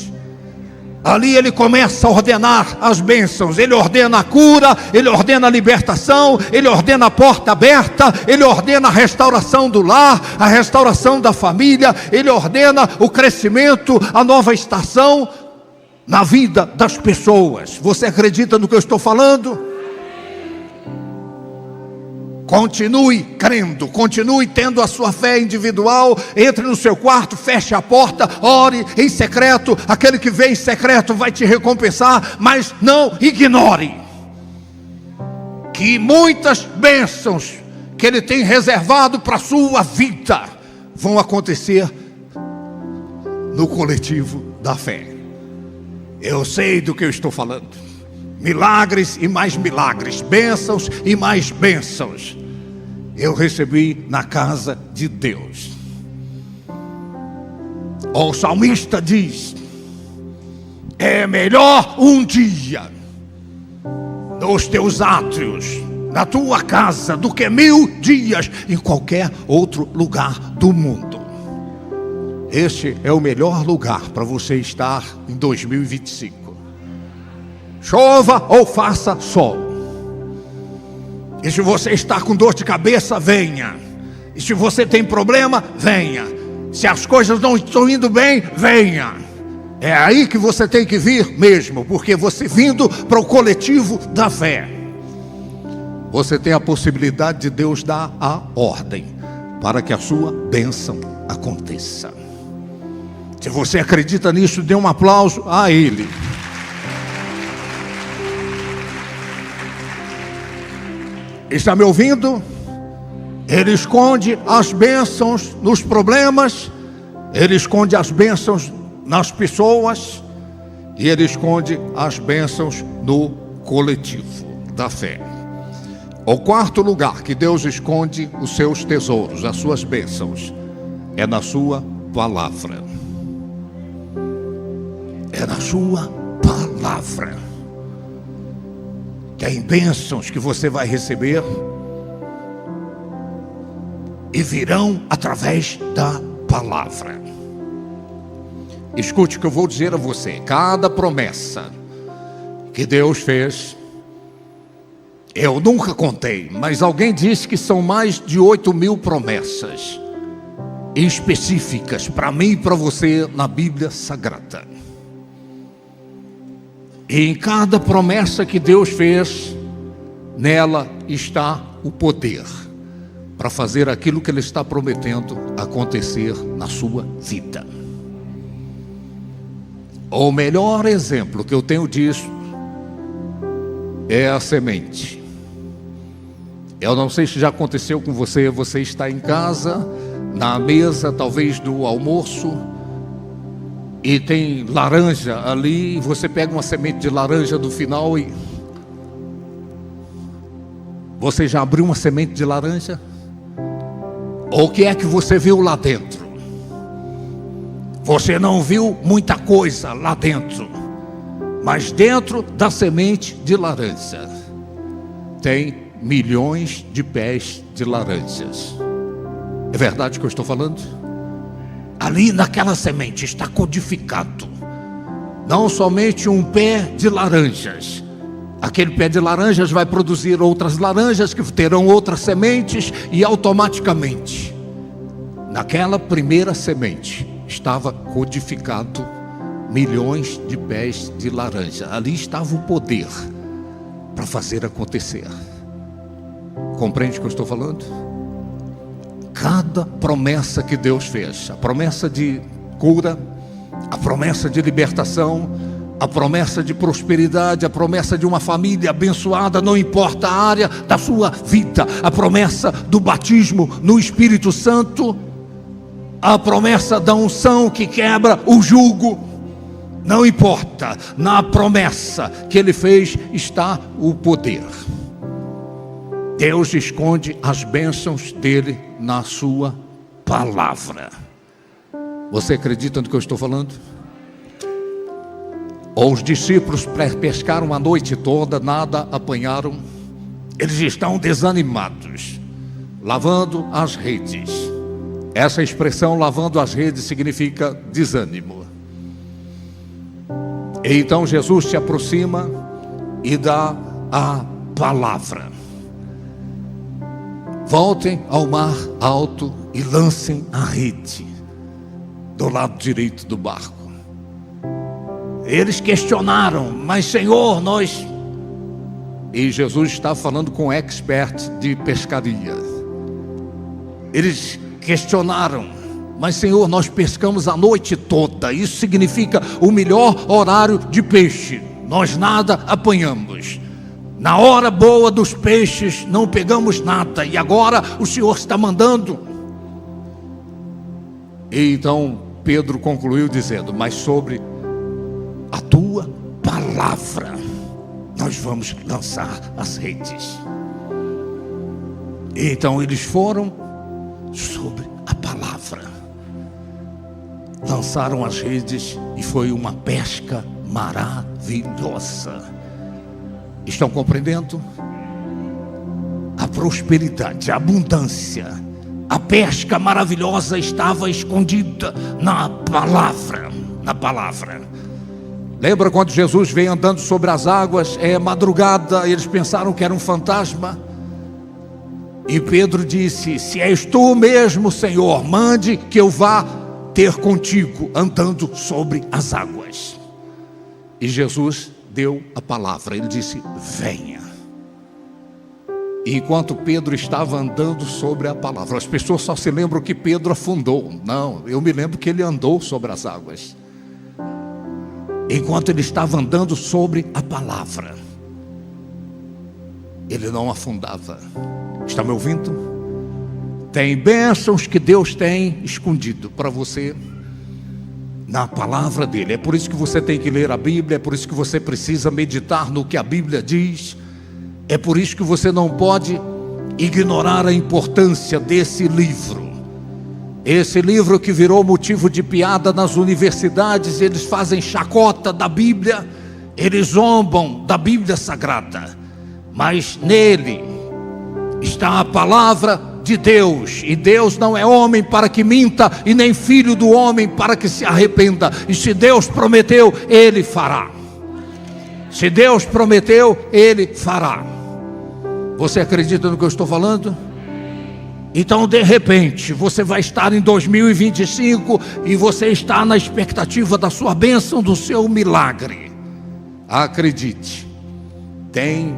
Ali ele começa a ordenar as bênçãos. Ele ordena a cura, ele ordena a libertação, ele ordena a porta aberta, ele ordena a restauração do lar, a restauração da família, ele ordena o crescimento, a nova estação na vida das pessoas. Você acredita no que eu estou falando? Continue crendo, continue tendo a sua fé individual. Entre no seu quarto, feche a porta, ore em secreto. Aquele que vê em secreto vai te recompensar, mas não ignore que muitas bênçãos que Ele tem reservado para a sua vida vão acontecer no coletivo da fé. Eu sei do que eu estou falando. Milagres e mais milagres, bênçãos e mais bênçãos eu recebi na casa de Deus. O salmista diz: é melhor um dia nos teus átrios, na tua casa, do que 1000 dias em qualquer outro lugar do mundo. Este é o melhor lugar para você estar em 2025. Chova ou faça sol. E se você está com dor de cabeça, venha. E se você tem problema, venha. Se as coisas não estão indo bem, venha. É aí que você tem que vir mesmo, porque você vindo para o coletivo da fé, você tem a possibilidade de Deus dar a ordem para que a sua bênção aconteça. Se você acredita nisso, dê um aplauso a Ele. Está me ouvindo? Ele esconde as bênçãos nos problemas, Ele esconde as bênçãos nas pessoas, e Ele esconde as bênçãos no coletivo da fé. O quarto lugar que Deus esconde os seus tesouros, as suas bênçãos, é na sua palavra. É na sua palavra. Tem bênçãos que você vai receber e virão através da palavra. Escute o que eu vou dizer a você. Cada promessa que Deus fez, eu nunca contei, mas alguém disse que são mais de 8.000 promessas específicas para mim e para você na Bíblia Sagrada. E em cada promessa que Deus fez, nela está o poder para fazer aquilo que Ele está prometendo acontecer na sua vida. O melhor exemplo que eu tenho disso é a semente. Eu não sei se já aconteceu com você. Você está em casa, na mesa talvez do almoço, e tem laranja ali, e você pega uma semente de laranja do final e... Você já abriu uma semente de laranja? Ou o que é que você viu lá dentro? Você não viu muita coisa lá dentro, mas dentro da semente de laranja tem milhões de pés de laranjas. É verdade o que eu estou falando? Ali naquela semente está codificado não somente um pé de laranjas. Aquele pé de laranjas vai produzir outras laranjas que terão outras sementes, e automaticamente naquela primeira semente estava codificado milhões de pés de laranja. Ali estava o poder para fazer acontecer. Compreende o que eu estou falando? Cada promessa que Deus fez, a promessa de cura, a promessa de libertação, a promessa de prosperidade, a promessa de uma família abençoada, não importa a área da sua vida, a promessa do batismo no Espírito Santo, a promessa da unção que quebra o jugo, não importa, na promessa que Ele fez está o poder. Deus esconde as bênçãos dele na sua palavra. Você acredita no que eu estou falando? Os discípulos pescaram a noite toda, nada apanharam. Eles estão desanimados, lavando as redes. Essa expressão, lavando as redes, significa desânimo. E então Jesus se aproxima e dá a palavra: voltem ao mar alto e lancem a rede do lado direito do barco. Eles questionaram: mas Senhor, nós... E Jesus está falando com um expert de pescaria. Eles questionaram: mas Senhor, nós pescamos a noite toda, isso significa o melhor horário de peixe, nós nada apanhamos. Na hora boa dos peixes não pegamos nada, e agora o Senhor está mandando. E então Pedro concluiu dizendo: mas sobre a tua palavra nós vamos lançar as redes. E então eles foram sobre a palavra, lançaram as redes e foi uma pesca maravilhosa. Estão compreendendo? A prosperidade, a abundância, a pesca maravilhosa estava escondida na palavra. Na palavra. Lembra quando Jesus veio andando sobre as águas? Madrugada, eles pensaram que era um fantasma. E Pedro disse: se és tu mesmo, Senhor, mande que eu vá ter contigo andando sobre as águas. E Jesus deu a palavra, ele disse: venha. E enquanto Pedro estava andando sobre a palavra, as pessoas só se lembram que Pedro afundou. Não, eu me lembro que ele andou sobre as águas. Enquanto ele estava andando sobre a palavra, ele não afundava. Está me ouvindo? Tem bênçãos que Deus tem escondido para você na palavra dele. É por isso que você tem que ler a Bíblia, é por isso que você precisa meditar no que a Bíblia diz. É por isso que você não pode ignorar a importância desse livro. Esse livro que virou motivo de piada nas universidades, eles fazem chacota da Bíblia, eles zombam da Bíblia Sagrada, mas nele está a palavra de Deus, e Deus não é homem para que minta, e nem filho do homem para que se arrependa. E se Deus prometeu, Ele fará. Se Deus prometeu, Ele fará. Você acredita no que eu estou falando? Então, de repente, você vai estar em 2025 e você está na expectativa da sua bênção, do seu milagre. Acredite, tem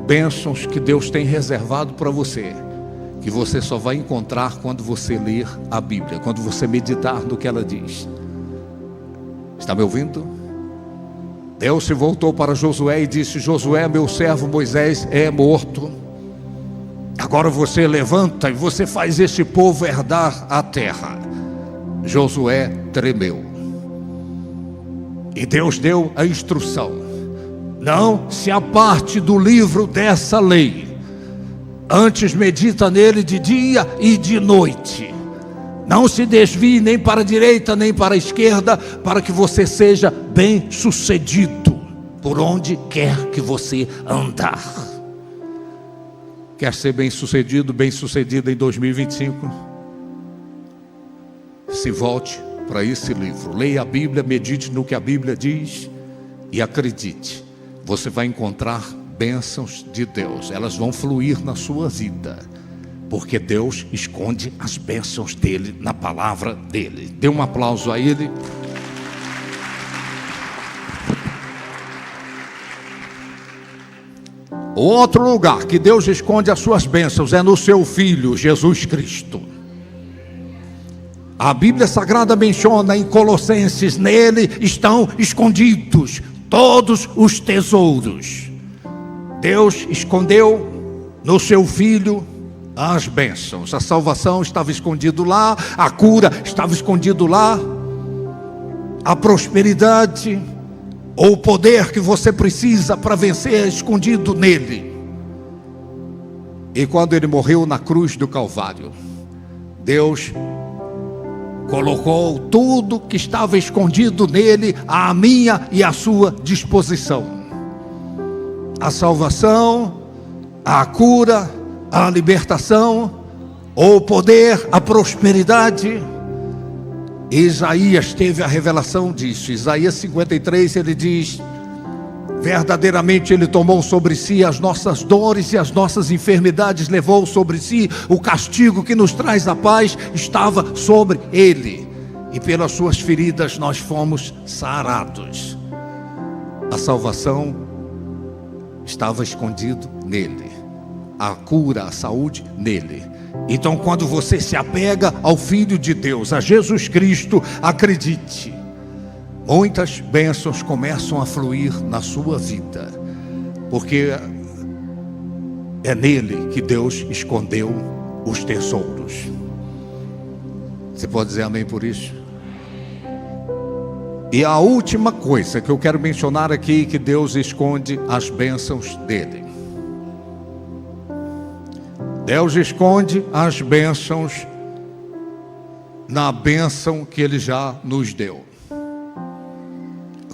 bênçãos que Deus tem reservado para você, que você só vai encontrar quando você ler a Bíblia, quando você meditar no que ela diz. Está me ouvindo? Deus se voltou para Josué e disse: Josué, meu servo Moisés é morto. Agora você levanta e você faz esse povo herdar a terra. Josué tremeu. E Deus deu a instrução: não se aparte do livro dessa lei, antes medita nele de dia e de noite. Não se desvie nem para a direita nem para a esquerda, para que você seja bem sucedido por onde quer que você andar. Quer ser bem sucedido, bem sucedida em 2025? Se volte para esse livro, leia a Bíblia, medite no que a Bíblia diz e acredite, você vai encontrar bênçãos de Deus, elas vão fluir na sua vida, porque Deus esconde as bênçãos dele na palavra dele. Dê um aplauso a ele. Outro lugar que Deus esconde as suas bênçãos é no seu Filho, Jesus Cristo. A Bíblia Sagrada menciona em Colossenses: nele estão escondidos todos os tesouros. Deus escondeu no seu Filho as bênçãos. A salvação estava escondido lá, a cura estava escondido lá, a prosperidade ou o poder que você precisa para vencer é escondido nele. E quando ele morreu na cruz do Calvário, Deus colocou tudo que estava escondido nele à minha e à sua disposição. A salvação, a cura, a libertação, o poder, a prosperidade. Isaías teve a revelação disso. Isaías 53, ele diz: verdadeiramente ele tomou sobre si as nossas dores e as nossas enfermidades levou sobre si. O castigo que nos traz a paz estava sobre ele, e pelas suas feridas nós fomos sarados. A salvação estava escondido nele, a cura, a saúde nele. Então, quando você se apega ao Filho de Deus, a Jesus Cristo, acredite, muitas bênçãos começam a fluir na sua vida, porque é nele que Deus escondeu os tesouros. Você pode dizer amém por isso? E a última coisa que eu quero mencionar aqui, que Deus esconde as bênçãos dele. Deus esconde as bênçãos na bênção que ele já nos deu.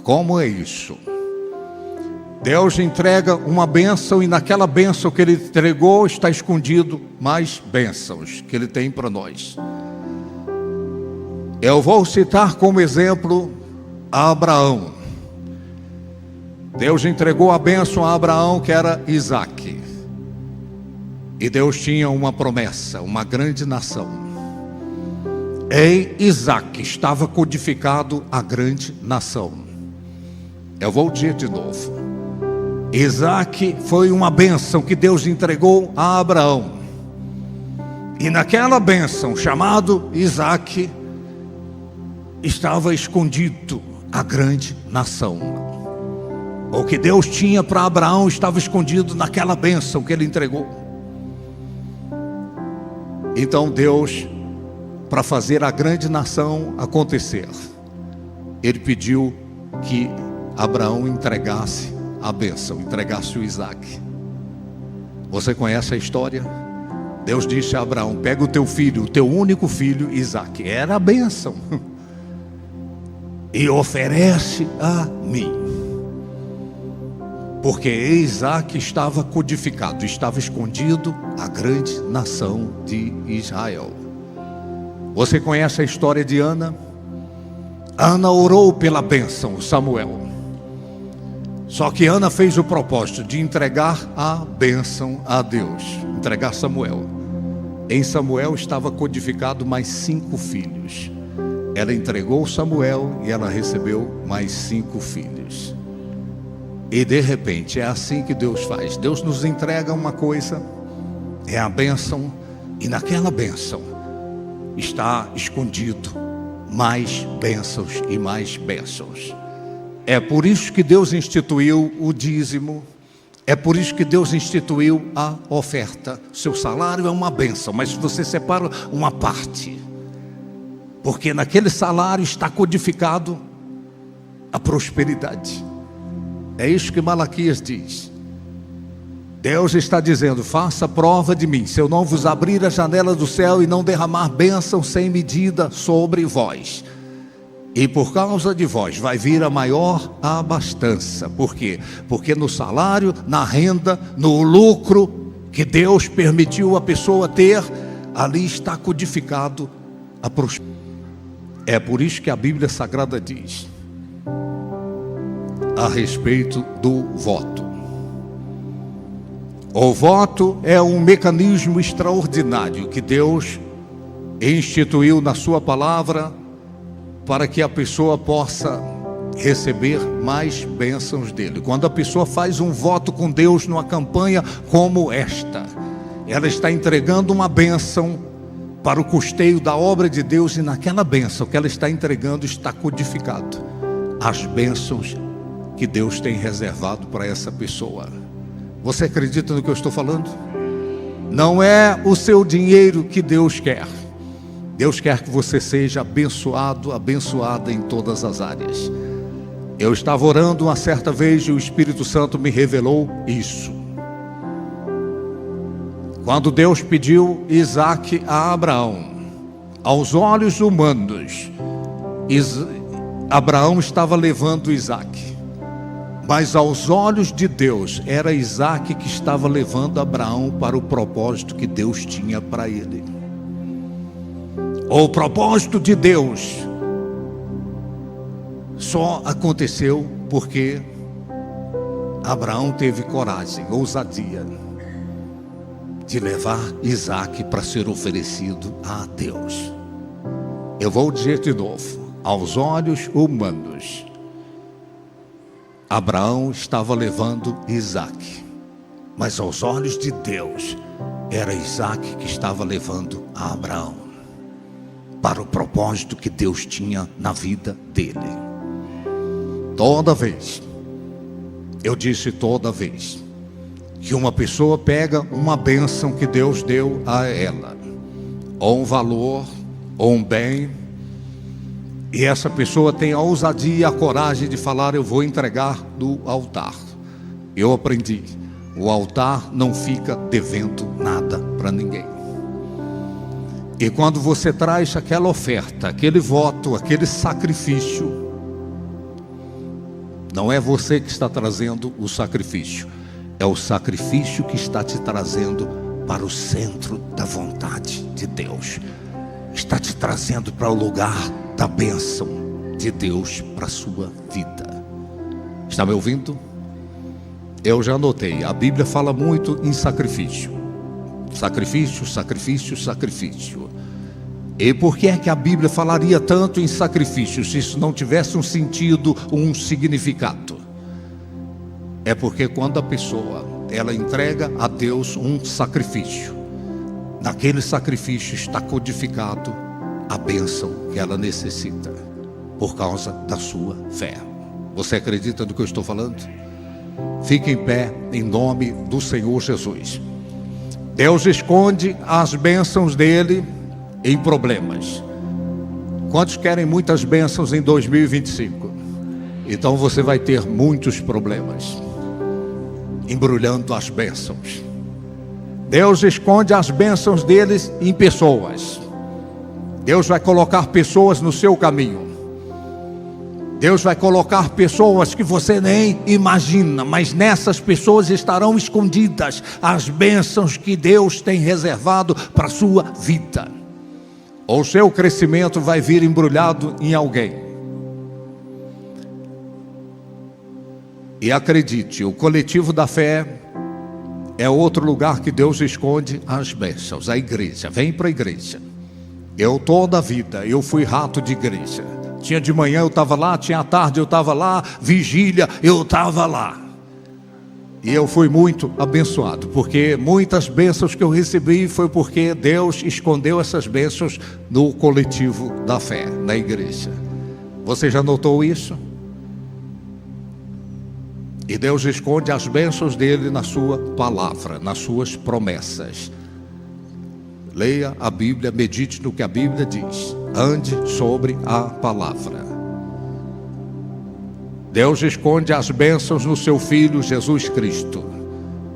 Como é isso? Deus entrega uma bênção e naquela bênção que ele entregou está escondido mais bênçãos que ele tem para nós. Eu vou citar como exemplo a Abraão. Deus entregou a bênção a Abraão, que era Isaque. E Deus tinha uma promessa, uma grande nação. Em Isaque estava codificado a grande nação. Eu vou dizer de novo. Isaque foi uma bênção que Deus entregou a Abraão. E naquela bênção, chamado Isaque, estava escondido a grande nação. O que Deus tinha para Abraão estava escondido naquela bênção que ele entregou. Então Deus, para fazer a grande nação acontecer, ele pediu que Abraão entregasse a bênção, entregasse o Isaque. Você conhece a história? Deus disse a Abraão: pega o teu filho, o teu único filho, Isaque. Era a bênção. E oferece a mim. Porque Isaque estava codificado, estava escondido a grande nação de Israel. Você conhece a história de Ana? Ana orou pela bênção, Samuel. Só que Ana fez o propósito de entregar a bênção a Deus, entregar Samuel. Em Samuel estava codificado mais 5 filhos. Ela entregou Samuel e ela recebeu mais 5 filhos. E de repente, é assim que Deus faz. Deus nos entrega uma coisa, é a bênção, e naquela bênção está escondido mais bênçãos e mais bênçãos. É por isso que Deus instituiu o dízimo, é por isso que Deus instituiu a oferta. Seu salário é uma bênção, mas você separa uma parte, porque naquele salário está codificado a prosperidade. É isso que Malaquias diz. Deus está dizendo: faça prova de mim, se eu não vos abrir a janela do céu e não derramar bênção sem medida sobre vós. E por causa de vós vai vir a maior abastança. Por quê? Porque no salário, na renda, no lucro que Deus permitiu a pessoa ter, ali está codificado a prosperidade. É por isso que a Bíblia Sagrada diz a respeito do voto. O voto é um mecanismo extraordinário que Deus instituiu na sua palavra para que a pessoa possa receber mais bênçãos dele. Quando a pessoa faz um voto com Deus numa campanha como esta, ela está entregando uma bênção para o custeio da obra de Deus, e naquela bênção que ela está entregando está codificado as bênçãos que Deus tem reservado para essa pessoa. Você acredita no que eu estou falando? Não é o seu dinheiro que Deus quer. Deus quer que você seja abençoado, abençoada em todas as áreas. Eu estava orando uma certa vez e o Espírito Santo me revelou isso. Quando Deus pediu Isaque a Abraão, aos olhos humanos, Abraão estava levando Isaque. Mas aos olhos de Deus, era Isaque que estava levando Abraão para o propósito que Deus tinha para ele. O propósito de Deus só aconteceu porque Abraão teve coragem, ousadia de levar Isaque para ser oferecido a Deus. Eu vou dizer de novo, aos olhos humanos, Abraão estava levando Isaque, mas aos olhos de Deus, era Isaque que estava levando a Abraão, para o propósito que Deus tinha na vida dele. Toda vez, eu disse toda vez, que uma pessoa pega uma bênção que Deus deu a ela, ou um valor, ou um bem, e essa pessoa tem a ousadia e a coragem de falar: eu vou entregar do altar. Eu aprendi, o altar não fica devendo nada para ninguém. E quando você traz aquela oferta, aquele voto, aquele sacrifício, não é você que está trazendo o sacrifício, é o sacrifício que está te trazendo para o centro da vontade de Deus. Está te trazendo para o lugar da bênção de Deus para a sua vida. Está me ouvindo? Eu já anotei, a Bíblia fala muito em sacrifício. Sacrifício, sacrifício, sacrifício. E por que é que a Bíblia falaria tanto em sacrifício, se isso não tivesse um sentido, um significado? É porque quando a pessoa, ela entrega a Deus um sacrifício, naquele sacrifício está codificado a bênção que ela necessita, por causa da sua fé. Você acredita no que eu estou falando? Fique em pé, em nome do Senhor Jesus. Deus esconde as bênçãos dele em problemas. Quantos querem muitas bênçãos em 2025? Então você vai ter muitos problemas, embrulhando as bênçãos. Deus esconde as bênçãos deles em pessoas. Deus vai colocar pessoas no seu caminho. Deus vai colocar pessoas que você nem imagina, mas nessas pessoas estarão escondidas as bênçãos que Deus tem reservado para a sua vida. O seu crescimento vai vir embrulhado em alguém. E acredite, o coletivo da fé é outro lugar que Deus esconde as bênçãos. A igreja, vem para a igreja. Eu toda a vida, eu fui rato de igreja. Tinha de manhã eu estava lá, tinha à tarde eu estava lá, vigília eu estava lá. E eu fui muito abençoado, porque muitas bênçãos que eu recebi foi porque Deus escondeu essas bênçãos no coletivo da fé, na igreja. Você já notou isso? E Deus esconde as bênçãos dele na sua palavra, nas suas promessas. Leia a Bíblia, medite no que a Bíblia diz, ande sobre a palavra. Deus esconde as bênçãos no seu Filho Jesus Cristo,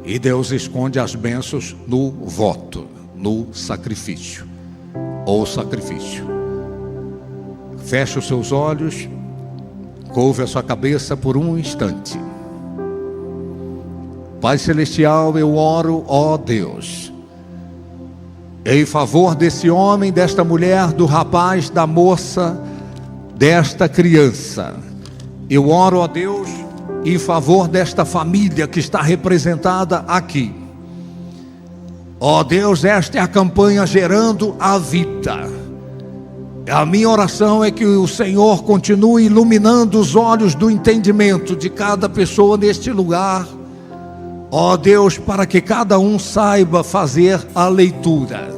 e Deus esconde as bênçãos no voto, no sacrifício, ou sacrifício. Feche os seus olhos, curve a sua cabeça por um instante. Pai Celestial, eu oro, ó Deus, em favor desse homem, desta mulher, do rapaz, da moça, desta criança. Eu oro, ó Deus, em favor desta família que está representada aqui. Ó Deus, esta é a campanha Gerando a Vida. A minha oração é que o Senhor continue iluminando os olhos do entendimento de cada pessoa neste lugar. Ó Deus, para que cada um saiba fazer a leitura.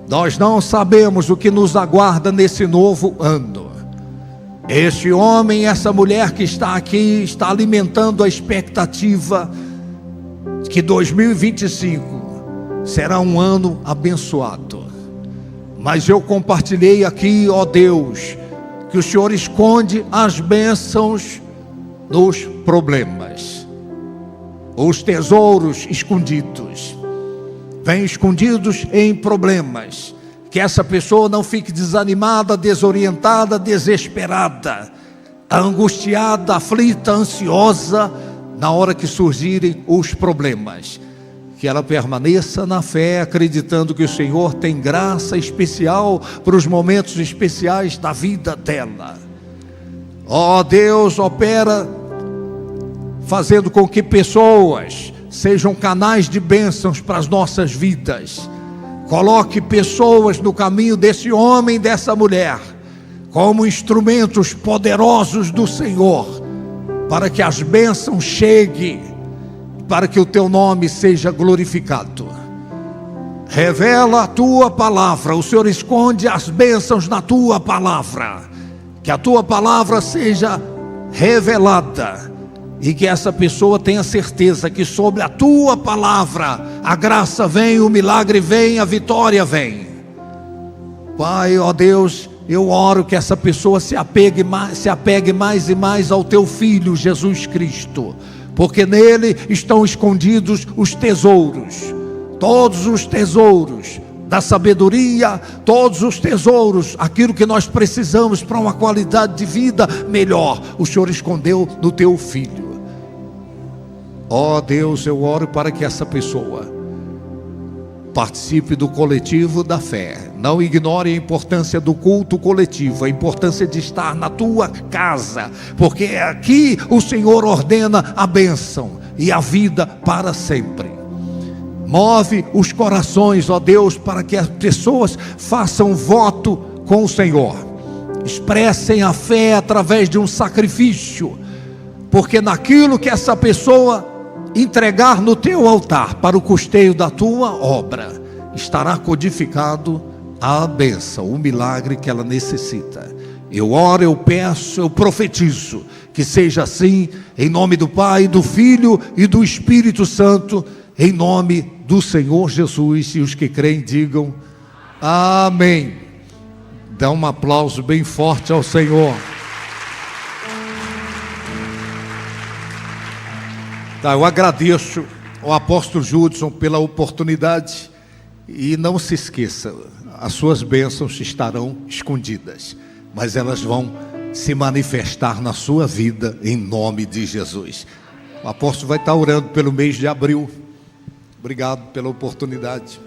Nós não sabemos o que nos aguarda nesse novo ano. Este homem, essa mulher que está aqui, está alimentando a expectativa de que 2025 será um ano abençoado. Mas eu compartilhei aqui, ó Deus, que o Senhor esconde as bênçãos nos problemas. Os tesouros escondidos, vêm escondidos em problemas. Que essa pessoa não fique desanimada, desorientada, desesperada, angustiada, aflita, ansiosa, na hora que surgirem os problemas. que ela permaneça na fé, acreditando que o Senhor tem graça especial para os momentos especiais da vida dela. Ó Deus, opera fazendo com que pessoas sejam canais de bênçãos para as nossas vidas. Coloque pessoas no caminho desse homem e dessa mulher como instrumentos poderosos do Senhor, para que as bênçãos cheguem, para que o teu nome seja glorificado. Revela a tua palavra. O Senhor esconde as bênçãos na tua palavra. Que a tua palavra seja revelada e que essa pessoa tenha certeza que sobre a tua palavra a graça vem, o milagre vem, a vitória vem. Pai, ó Deus, eu oro que essa pessoa se apegue mais e mais ao teu Filho Jesus Cristo, porque nele estão escondidos os tesouros, todos os tesouros da sabedoria, todos os tesouros, aquilo que nós precisamos para uma qualidade de vida melhor, o Senhor escondeu no teu Filho. Ó Deus, eu oro para que essa pessoa participe do coletivo da fé. Não ignore a importância do culto coletivo, a importância de estar na tua casa, porque é aqui o Senhor ordena a bênção e a vida para sempre. Move os corações, ó Deus, para que as pessoas façam voto com o Senhor, expressem a fé através de um sacrifício, porque naquilo que essa pessoa entregar no teu altar para o custeio da tua obra, estará codificado a bênção, o milagre que ela necessita. Eu oro, eu peço, eu profetizo que seja assim, em nome do Pai, do Filho e do Espírito Santo, em nome do Senhor Jesus. E os que creem digam amém. Dá um aplauso bem forte ao Senhor. Tá, eu agradeço ao apóstolo Judson pela oportunidade, e não se esqueça, as suas bênçãos estarão escondidas, mas elas vão se manifestar na sua vida em nome de Jesus. O apóstolo vai estar orando pelo mês de abril. Obrigado pela oportunidade.